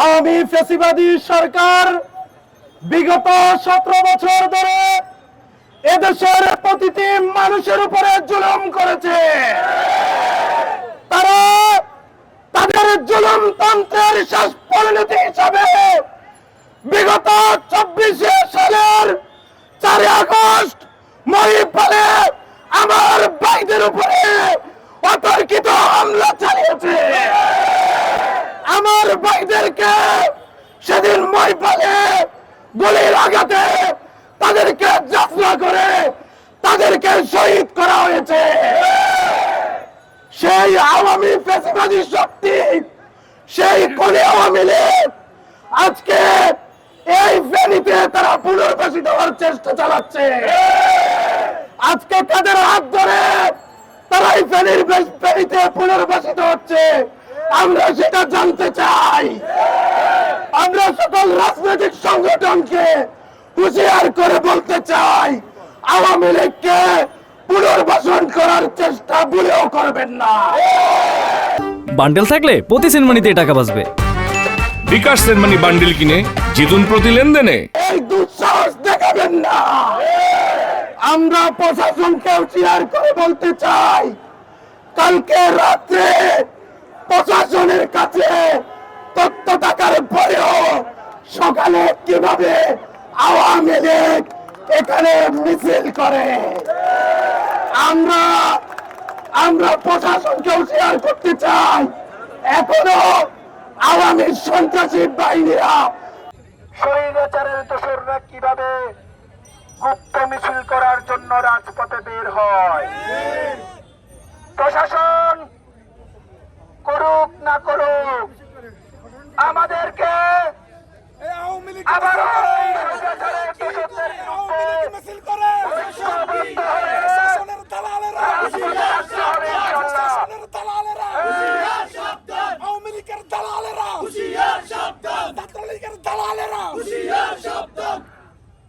আওয়ামী ফ্যাসিবাদী সরকার বিগত 17 বছর ধরে এদেশের প্রতিটি মানুষের উপরে জুলুম করেছে। তারা তাদের জুলুমতন্ত্রের শেষ পরিণতি হিসাবে বিগত 24 সালের 4 আগস্ট মহিপালে আমার ভাইদের উপরে অতর্কিত হামলা চালিয়েছে। আমার ভাইদেরকে সেদিন মহিপালে গুলির আঘাতে তাদেরকে যাত্রা করে তাদেরকে শহীদ করা হয়েছে। সেই আওয়ামী ফ্যাসিবাদী শক্তি, সেই কোনে আওয়ামী লীগ আজকে এই ফেনীতে তারা পুনর্বাসিত হওয়ার চেষ্টা চালাচ্ছে। আজকে তাদের হাত ধরে তারা এই ফেনীতে পুনর্বাসিত হচ্ছে। আমরা সেটা জানতে চাই। আমরা সকল রাজনৈতিক সংগঠনকে হুঁশিয়ার করে বলতে চাই, আওয়ামী লীগকে পুনর্বাসন করার চেষ্টা ভুলেও করবেন না। বান্ডেল থাকলে প্রতি সেনমানিতে টাকা বাঁচবে। বিকাশ সেনমানি বান্ডেল কিনে জিতুন প্রতি লেনদেনে। এই দুঃসাহস দেখাবেন না। আমরা প্রশাসনকে হুঁশিয়ার করে বলতে চাই, কালকে রাত্রে প্রশাসনের কাছে তথ্য থাকার পরেও সকালে কিভাবে আওয়ামী লীগ এখানে মিছিল করে, আমরা প্রশাসনকে হুঁশিয়ার করতে চাই, এখনো আওয়ামী সন্ত্রাসী বাহিনীরা স্বৈরাচারের দোসররা কিভাবে গুপ্ত মিছিল করার জন্য রাজপথে বের হয়। প্রশাসন করুক না করুক, আমাদেরকে আবারও স্বৈরাচারের দোসরদের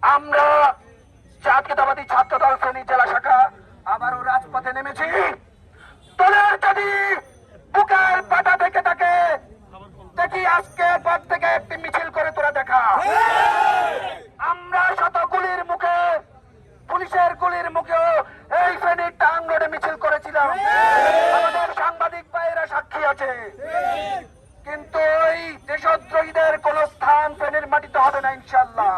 আমরা জাতীয়তাবাদী ছাত্রদল ফেনী জেলা শাখা আবারও রাজপথে নেমেছি। দলের যদি বুকের পাটা থেকে থাকে, দেখি আজকে পর থেকে একটি মিছিল করে তোরা দেখা। আমরা শত গুলির মুখে, পুলিশের গুলির মুখেও এই ফেনীর টাং রোডে মিছিল করেছিলাম। আমাদের সাংবাদিক ভাইয়েরা সাক্ষী আছে। কিন্তু ওই দেশদ্রোহীদের কোন স্থান ফেনীর মাটিতে হবে না ইনশাআল্লাহ।